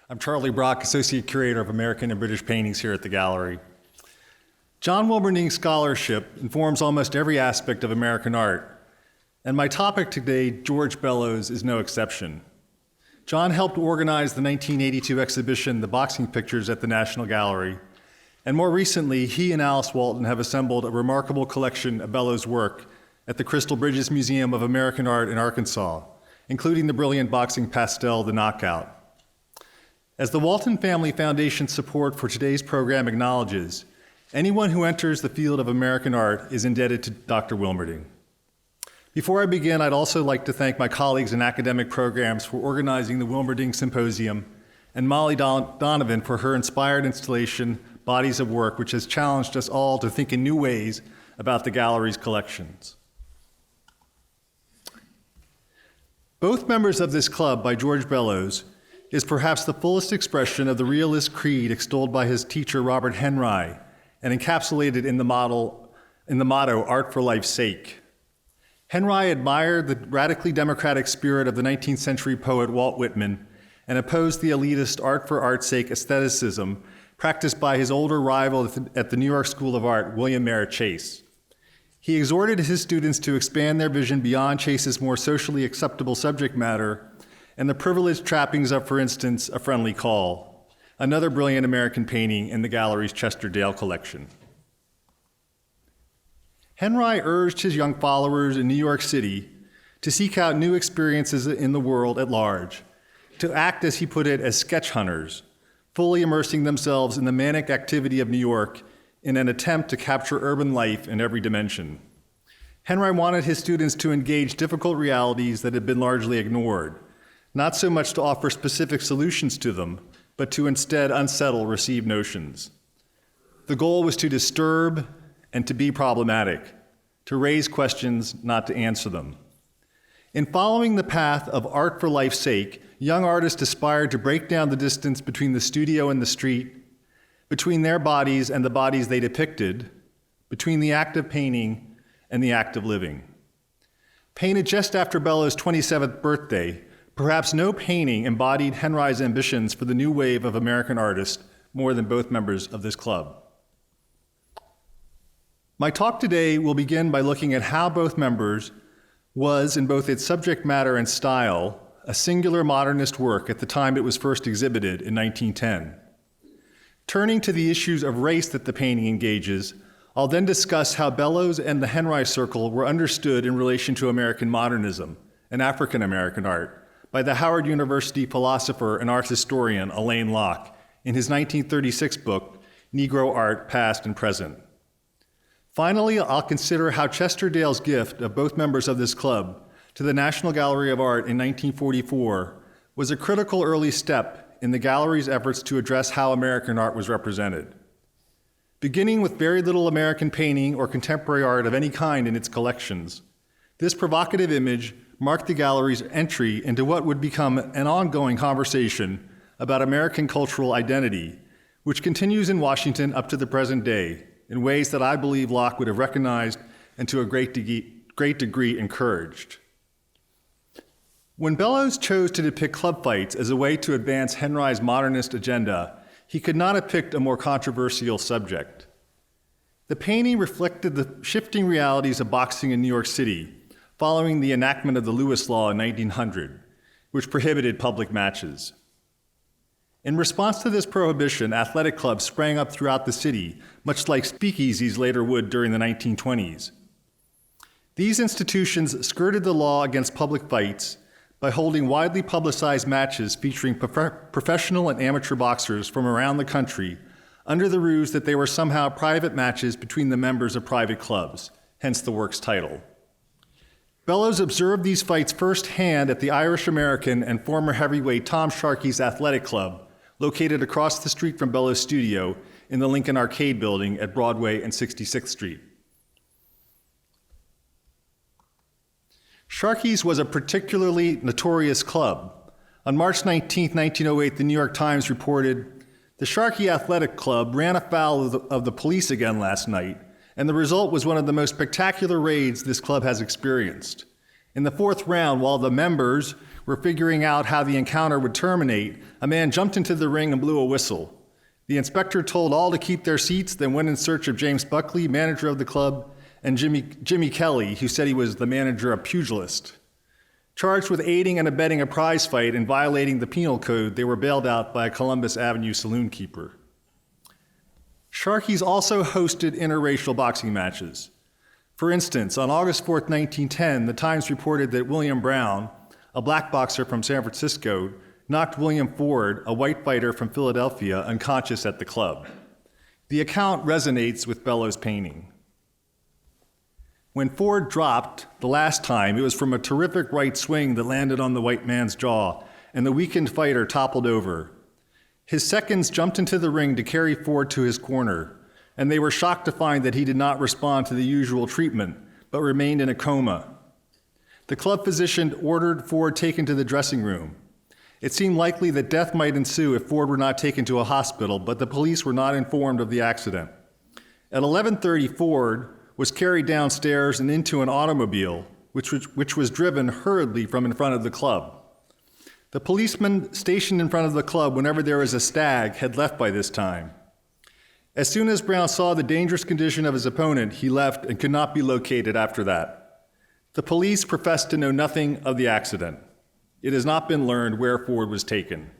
I'm Charlie Brock, Associate Curator of American and British Paintings here at the Gallery. John Wilmerding scholarship informs almost every aspect of American art, and my topic today, George Bellows, is no exception. John helped organize the 1982 exhibition, The Boxing Pictures, at the National Gallery, and more recently, he and Alice Walton have assembled a remarkable collection of Bellows' work at the Crystal Bridges Museum of American Art in Arkansas, including the brilliant boxing pastel, The Knockout. As the Walton Family Foundation support for today's program acknowledges, anyone who enters the field of American art is indebted to Dr. Wilmerding. Before I begin, I'd also like to thank my colleagues in academic programs for organizing the Wilmerding Symposium and Molly Donovan for her inspired installation, Bodies of Work, which has challenged us all to think in new ways about the gallery's collections. Both members of this club by George Bellows is perhaps the fullest expression of the realist creed extolled by his teacher Robert Henry and encapsulated in the motto, Art for Life's Sake. Henry admired the radically democratic spirit of the 19th century poet Walt Whitman and opposed the elitist art for art's sake aestheticism practiced by his older rival at the New York School of Art, William Merritt Chase. He exhorted his students to expand their vision beyond Chase's more socially acceptable subject matter and the privileged trappings of, for instance, A Friendly Call, another brilliant American painting in the gallery's Chester Dale collection. Henry urged his young followers in New York City to seek out new experiences in the world at large, to act, as he put it, as sketch hunters, fully immersing themselves in the manic activity of New York in an attempt to capture urban life in every dimension. Henry wanted his students to engage difficult realities that had been largely ignored, not so much to offer specific solutions to them, but to instead unsettle received notions. The goal was to disturb and to be problematic, to raise questions, not to answer them. In following the path of art for life's sake, young artists aspired to break down the distance between the studio and the street, between their bodies and the bodies they depicted, between the act of painting and the act of living. Painted just after Bellows' 27th birthday, perhaps no painting embodied Henry's ambitions for the new wave of American artists more than both members of this club. My talk today will begin by looking at how both members was, in both its subject matter and style, a singular modernist work at the time it was first exhibited in 1910. Turning to the issues of race that the painting engages, I'll then discuss how Bellows and the Henry Circle were understood in relation to American modernism and African American art by the Howard University philosopher and art historian Alain Locke in his 1936 book, Negro Art, Past and Present. Finally, I'll consider how Chester Dale's gift of both members of this club to the National Gallery of Art in 1944 was a critical early step in the gallery's efforts to address how American art was represented. Beginning with very little American painting or contemporary art of any kind in its collections, this provocative image marked the gallery's entry into what would become an ongoing conversation about American cultural identity, which continues in Washington up to the present day in ways that I believe Locke would have recognized and to a great degree encouraged. When Bellows chose to depict club fights as a way to advance Henry's modernist agenda, he could not have picked a more controversial subject. The painting reflected the shifting realities of boxing in New York City following the enactment of the Lewis Law in 1900, which prohibited public matches. In response to this prohibition, athletic clubs sprang up throughout the city, much like speakeasies later would during the 1920s. These institutions skirted the law against public fights by holding widely publicized matches featuring professional and amateur boxers from around the country under the ruse that they were somehow private matches between the members of private clubs, hence the work's title. Bellows observed these fights firsthand at the Irish-American and former heavyweight Tom Sharkey's Athletic Club, located across the street from Bellows' studio in the Lincoln Arcade building at Broadway and 66th Street. Sharkey's was a particularly notorious club. On March 19, 1908, the New York Times reported, "The Sharkey Athletic Club ran afoul of the police again last night, and the result was one of the most spectacular raids this club has experienced. In the fourth round, while the members were figuring out how the encounter would terminate, a man jumped into the ring and blew a whistle. The inspector told all to keep their seats, then went in search of James Buckley, manager of the club, and Jimmy Kelly, who said he was the manager of Pugilist. Charged with aiding and abetting a prize fight and violating the penal code, they were bailed out by a Columbus Avenue saloon keeper. Sharkeys also hosted interracial boxing matches. For instance, on August 4, 1910, the Times reported that William Brown, a black boxer from San Francisco, knocked William Ford, a white fighter from Philadelphia, unconscious at the club. The account resonates with Bellows' painting. When Ford dropped the last time, it was from a terrific right swing that landed on the white man's jaw, and the weakened fighter toppled over. His seconds jumped into the ring to carry Ford to his corner, and they were shocked to find that he did not respond to the usual treatment, but remained in a coma. The club physician ordered Ford taken to the dressing room. It seemed likely that death might ensue if Ford were not taken to a hospital, but the police were not informed of the accident. At 11:30, Ford was carried downstairs and into an automobile, which was driven hurriedly from in front of the club. The policeman stationed in front of the club whenever there was a stag had left by this time. As soon as Brown saw the dangerous condition of his opponent, he left and could not be located after that. The police professed to know nothing of the accident. It has not been learned where Ford was taken.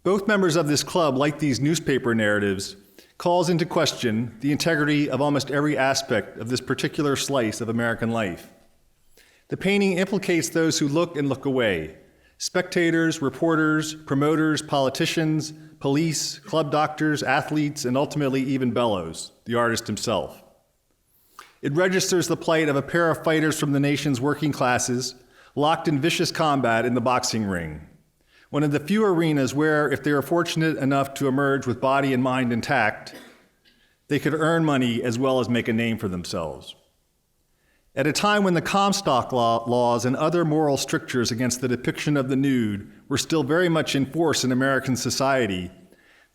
Both members of this club, like these newspaper narratives, calls into question the integrity of almost every aspect of this particular slice of American life. The painting implicates those who look and look away: spectators, reporters, promoters, politicians, police, club doctors, athletes, and ultimately even Bellows, the artist himself. It registers the plight of a pair of fighters from the nation's working classes, locked in vicious combat in the boxing ring, one of the few arenas where, if they are fortunate enough to emerge with body and mind intact, they could earn money as well as make a name for themselves. At a time when the Comstock laws and other moral strictures against the depiction of the nude were still very much in force in American society,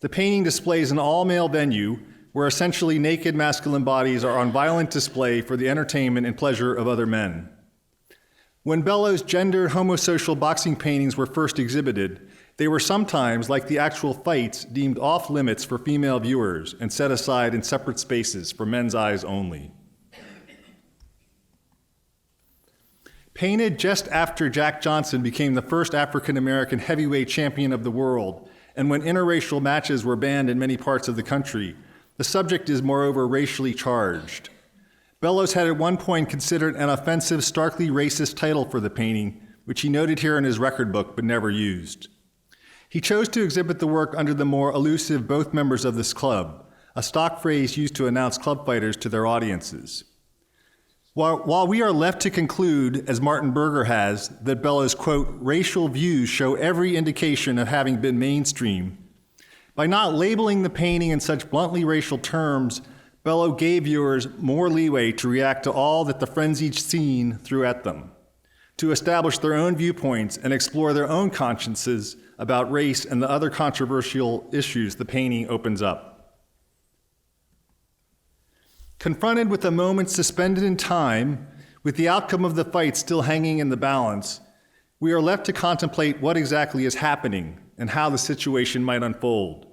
the painting displays an all-male venue where essentially naked masculine bodies are on violent display for the entertainment and pleasure of other men. When Bellows' gendered homosocial boxing paintings were first exhibited, they were sometimes, like the actual fights, deemed off-limits for female viewers and set aside in separate spaces for men's eyes only. Painted just after Jack Johnson became the first African-American heavyweight champion of the world, and when interracial matches were banned in many parts of the country, the subject is moreover racially charged. Bellows had at one point considered an offensive, starkly racist title for the painting, which he noted here in his record book but never used. He chose to exhibit the work under the more elusive "both members of this club," a stock phrase used to announce club fighters to their audiences. While we are left to conclude, as Martin Berger has, that Bellows' quote, "racial views show every indication of having been mainstream," by not labeling the painting in such bluntly racial terms, Bellows gave viewers more leeway to react to all that the frenzied scene threw at them, to establish their own viewpoints and explore their own consciences about race and the other controversial issues the painting opens up. Confronted with a moment suspended in time, with the outcome of the fight still hanging in the balance, we are left to contemplate what exactly is happening and how the situation might unfold.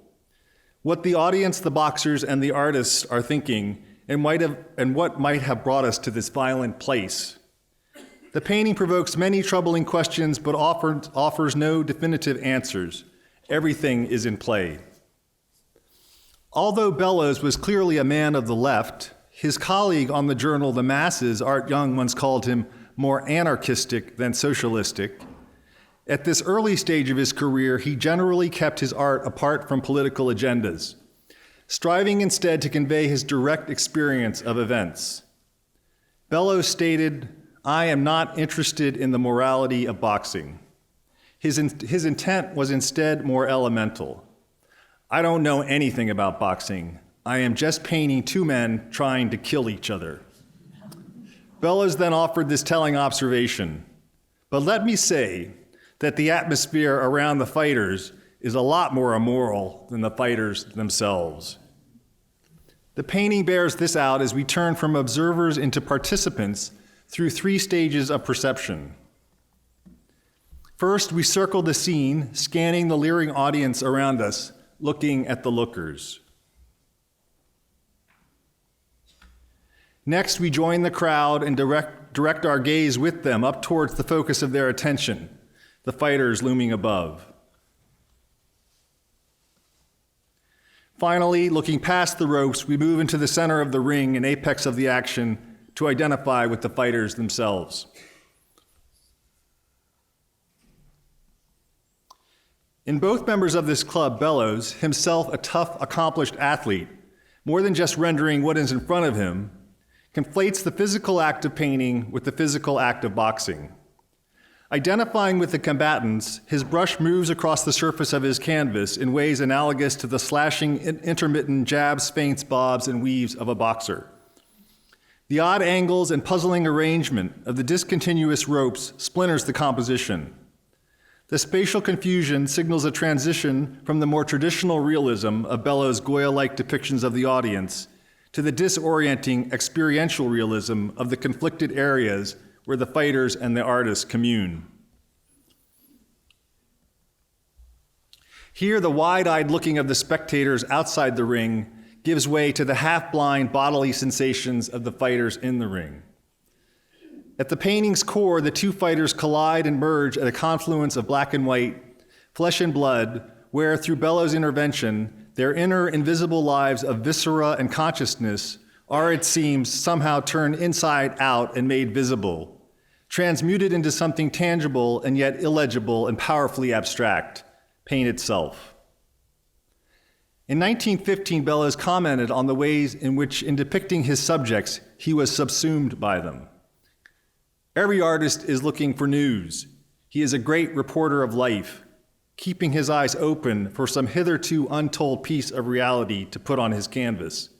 What the audience, the boxers, and the artists are thinking, and what might have brought us to this violent place. The painting provokes many troubling questions, but offers no definitive answers. Everything is in play. Although Bellows was clearly a man of the left, his colleague on the journal The Masses, Art Young, once called him more anarchistic than socialistic. At this early stage of his career, he generally kept his art apart from political agendas, striving instead to convey his direct experience of events. Bellows stated, "I am not interested in the morality of boxing." His intent was instead more elemental. "I don't know anything about boxing. I am just painting two men trying to kill each other." Bellows then offered this telling observation, "But let me say that the atmosphere around the fighters is a lot more immoral than the fighters themselves." The painting bears this out as we turn from observers into participants through 3 stages of perception. First, we circle the scene, scanning the leering audience around us, looking at the lookers. Next, we join the crowd and direct our gaze with them up towards the focus of their attention, the fighters looming above. Finally, looking past the ropes, we move into the center of the ring and apex of the action to identify with the fighters themselves. In both members of this club, Bellows, himself a tough, accomplished athlete, more than just rendering what is in front of him, conflates the physical act of painting with the physical act of boxing. Identifying with the combatants, his brush moves across the surface of his canvas in ways analogous to the slashing, intermittent jabs, feints, bobs, and weaves of a boxer. The odd angles and puzzling arrangement of the discontinuous ropes splinters the composition. The spatial confusion signals a transition from the more traditional realism of Bellows' Goya-like depictions of the audience to the disorienting experiential realism of the conflicted areas where the fighters and the artists commune. Here, the wide-eyed looking of the spectators outside the ring gives way to the half-blind bodily sensations of the fighters in the ring. At the painting's core, the 2 fighters collide and merge at a confluence of black and white, flesh and blood, where, through Bellows' intervention, their inner invisible lives of viscera and consciousness are, it seems, somehow turned inside out and made visible, transmuted into something tangible and yet illegible and powerfully abstract, paint itself. In 1915, Bellows commented on the ways in which, in depicting his subjects, he was subsumed by them. Every artist is looking for news. He is a great reporter of life, keeping his eyes open for some hitherto untold piece of reality to put on his canvas.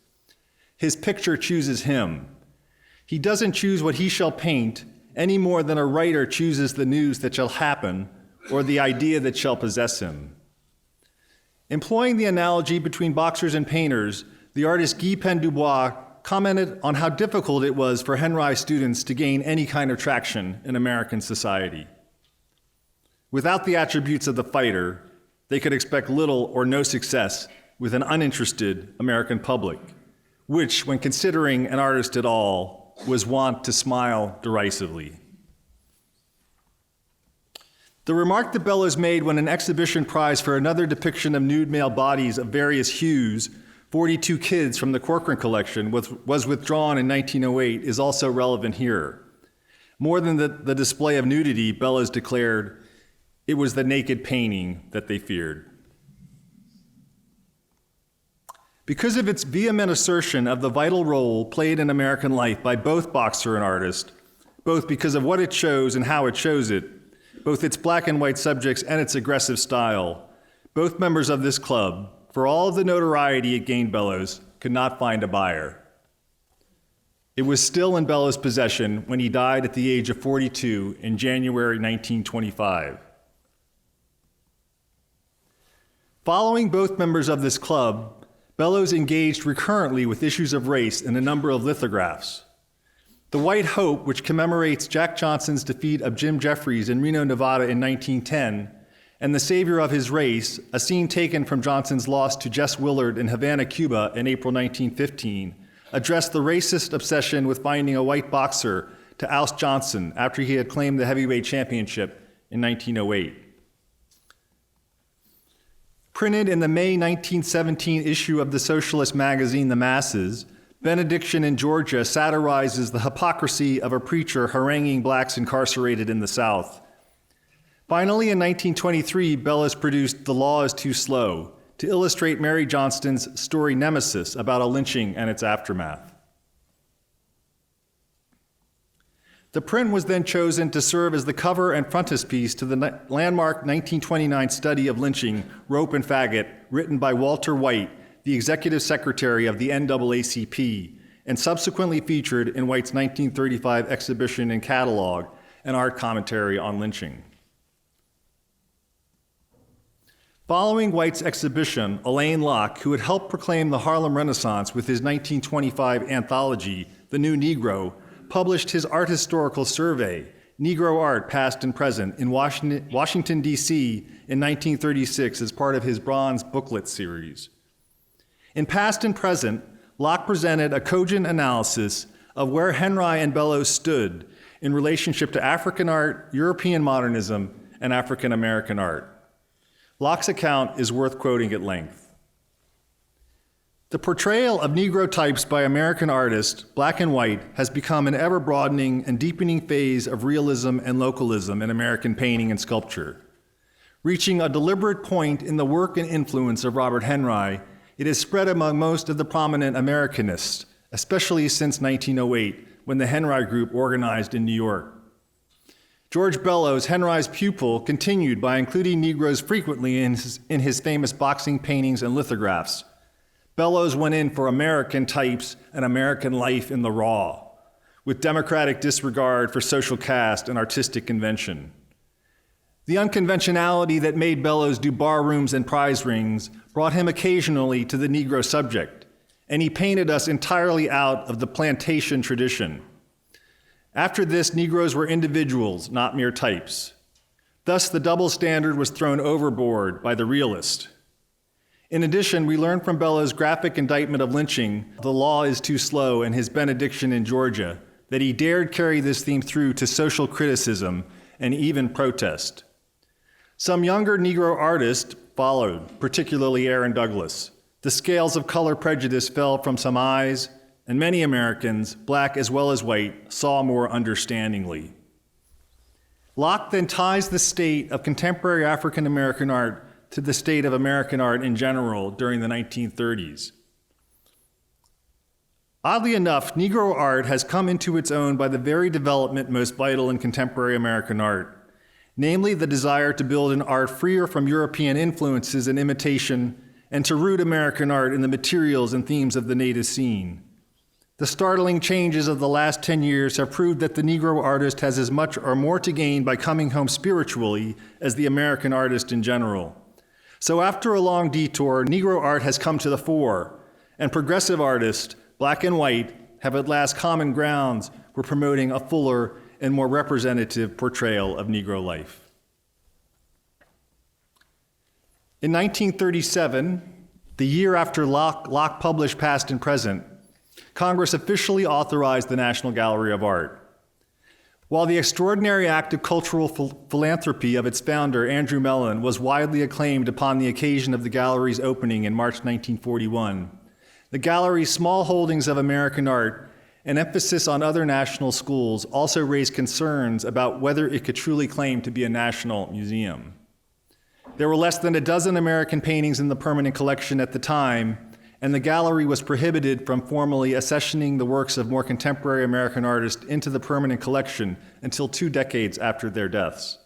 His picture chooses him. He doesn't choose what he shall paint any more than a writer chooses the news that shall happen or the idea that shall possess him. Employing the analogy between boxers and painters, the artist Guy Pen-Dubois commented on how difficult it was for Henry students to gain any kind of traction in American society. Without the attributes of the fighter, they could expect little or no success with an uninterested American public, which, when considering an artist at all, was wont to smile derisively. The remark that Bellows made when an exhibition prize for another depiction of nude male bodies of various hues, 42 Kids from the Corcoran collection, was withdrawn in 1908 is also relevant here. More than the display of nudity, Bellows declared, it was the naked painting that they feared. Because of its vehement assertion of the vital role played in American life by both boxer and artist, both because of what it shows and how it shows it, both its black and white subjects and its aggressive style, both members of this club, for all of the notoriety it gained Bellows, could not find a buyer. It was still in Bellows' possession when he died at the age of 42 in January 1925. Following both members of this club, Bellows engaged recurrently with issues of race in a number of lithographs. The White Hope, which commemorates Jack Johnson's defeat of Jim Jeffries in Reno, Nevada in 1910, and the Savior of His Race, a scene taken from Johnson's loss to Jess Willard in Havana, Cuba in April 1915, addressed the racist obsession with finding a white boxer to oust Johnson after he had claimed the heavyweight championship in 1908. Printed in the May 1917 issue of the socialist magazine The Masses, Benediction in Georgia satirizes the hypocrisy of a preacher haranguing blacks incarcerated in the South. Finally, in 1923, Bellows produced The Law is Too Slow to illustrate Mary Johnston's story Nemesis about a lynching and its aftermath. The print was then chosen to serve as the cover and frontispiece to the landmark 1929 study of lynching, Rope and Faggot, written by Walter White, the executive secretary of the NAACP, and subsequently featured in White's 1935 exhibition and catalog, an art commentary on lynching. Following White's exhibition, Alain Locke, who had helped proclaim the Harlem Renaissance with his 1925 anthology, The New Negro, published his art historical survey, Negro Art, Past and Present, in Washington, D.C. in 1936 as part of his Bronze Booklet series. In Past and Present, Locke presented a cogent analysis of where Henry and Bellows stood in relationship to African art, European modernism, and African American art. Locke's account is worth quoting at length. The portrayal of Negro types by American artists, black and white, has become an ever-broadening and deepening phase of realism and localism in American painting and sculpture. Reaching a deliberate point in the work and influence of Robert Henry, it has spread among most of the prominent Americanists, especially since 1908, when the Henry Group organized in New York. George Bellows, Henry's pupil, continued by including Negroes frequently in his famous boxing paintings and lithographs. Bellows went in for American types and American life in the raw, with democratic disregard for social caste and artistic convention. The unconventionality that made Bellows do bar rooms and prize rings brought him occasionally to the Negro subject, and he painted us entirely out of the plantation tradition. After this, Negroes were individuals, not mere types. Thus, the double standard was thrown overboard by the realist. In addition, we learn from Bellows' graphic indictment of lynching, "The Law is Too Slow," and his benediction in Georgia, that he dared carry this theme through to social criticism and even protest. Some younger Negro artists followed, particularly Aaron Douglas. The scales of color prejudice fell from some eyes, and many Americans, black as well as white, saw more understandingly. Locke then ties the state of contemporary African American art to the state of American art in general during the 1930s. Oddly enough, Negro art has come into its own by the very development most vital in contemporary American art, namely the desire to build an art freer from European influences and imitation, and to root American art in the materials and themes of the native scene. The startling changes of the last 10 years have proved that the Negro artist has as much or more to gain by coming home spiritually as the American artist in general. So after a long detour, Negro art has come to the fore, and progressive artists, black and white, have at last common grounds for promoting a fuller and more representative portrayal of Negro life. In 1937, the year after Locke published Past and Present, Congress officially authorized the National Gallery of Art. While the extraordinary act of cultural philanthropy of its founder, Andrew Mellon, was widely acclaimed upon the occasion of the gallery's opening in March 1941, the gallery's small holdings of American art and emphasis on other national schools also raised concerns about whether it could truly claim to be a national museum. There were less than a dozen American paintings in the permanent collection at the time, and the gallery was prohibited from formally accessioning the works of more contemporary American artists into the permanent collection until 2 decades after their deaths.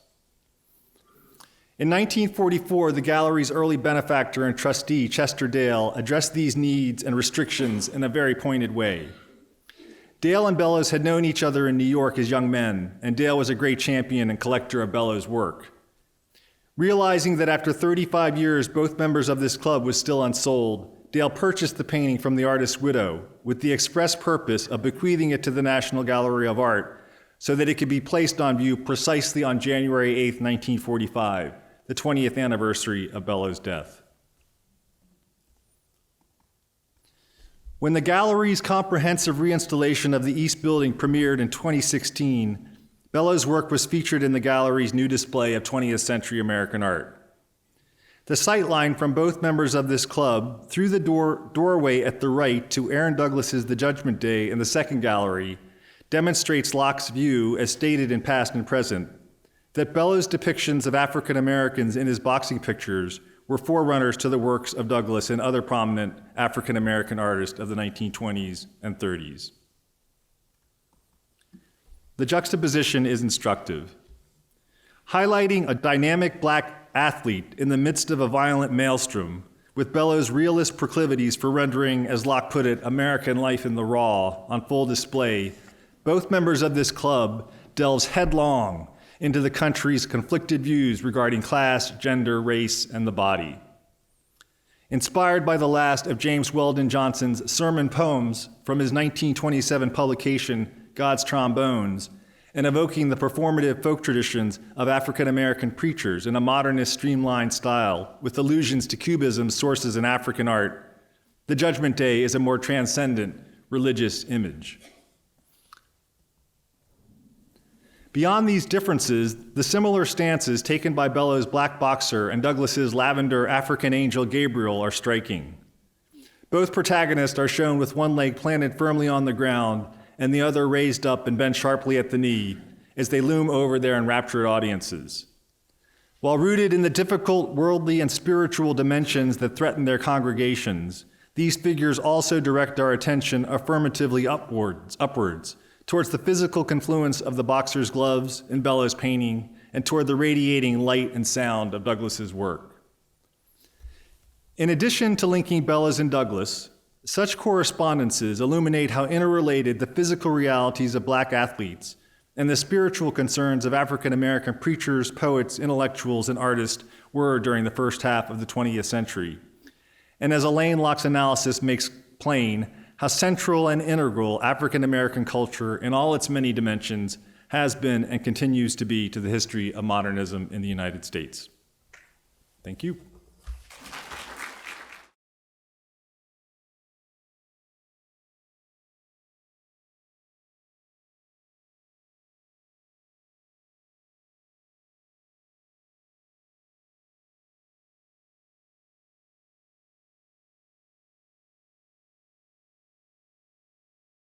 In 1944, the gallery's early benefactor and trustee, Chester Dale, addressed these needs and restrictions in a very pointed way. Dale and Bellows had known each other in New York as young men, and Dale was a great champion and collector of Bellows' work. Realizing that after 35 years, both members of this club was still unsold, Dale purchased the painting from the artist's widow with the express purpose of bequeathing it to the National Gallery of Art so that it could be placed on view precisely on January 8, 1945, the 20th anniversary of Bellows' death. When the gallery's comprehensive reinstallation of the East Building premiered in 2016, Bellows' work was featured in the gallery's new display of 20th century American art. The sightline from both members of this club, through the doorway at the right to Aaron Douglas's The Judgment Day in the second gallery, demonstrates Locke's view, as stated in Past and Present, that Bellows' depictions of African Americans in his boxing pictures were forerunners to the works of Douglas and other prominent African American artists of the 1920s and 30s. The juxtaposition is instructive. Highlighting a dynamic black athlete in the midst of a violent maelstrom, with Bellows' realist proclivities for rendering, as Locke put it, American life in the raw on full display, both members of this club delves headlong into the country's conflicted views regarding class, gender, race, and the body. Inspired by the last of James Weldon Johnson's sermon poems from his 1927 publication, God's Trombones, and evoking the performative folk traditions of African American preachers in a modernist streamlined style with allusions to Cubism's sources in African art, the Judgment Day is a more transcendent religious image. Beyond these differences, the similar stances taken by Bellows' Black Boxer and Douglas's lavender African angel Gabriel are striking. Both protagonists are shown with one leg planted firmly on the ground and the other raised up and bent sharply at the knee as they loom over their enraptured audiences. While rooted in the difficult worldly and spiritual dimensions that threaten their congregations, these figures also direct our attention affirmatively upwards, towards the physical confluence of the boxer's gloves in Bellows' painting and toward the radiating light and sound of Douglas's work. In addition to linking Bellows and Douglas, such correspondences illuminate how interrelated the physical realities of Black athletes and the spiritual concerns of African American preachers, poets, intellectuals, and artists were during the first half of the 20th century. And as Elaine Locke's analysis makes plain, how central and integral African American culture in all its many dimensions has been and continues to be to the history of modernism in the United States. Thank you.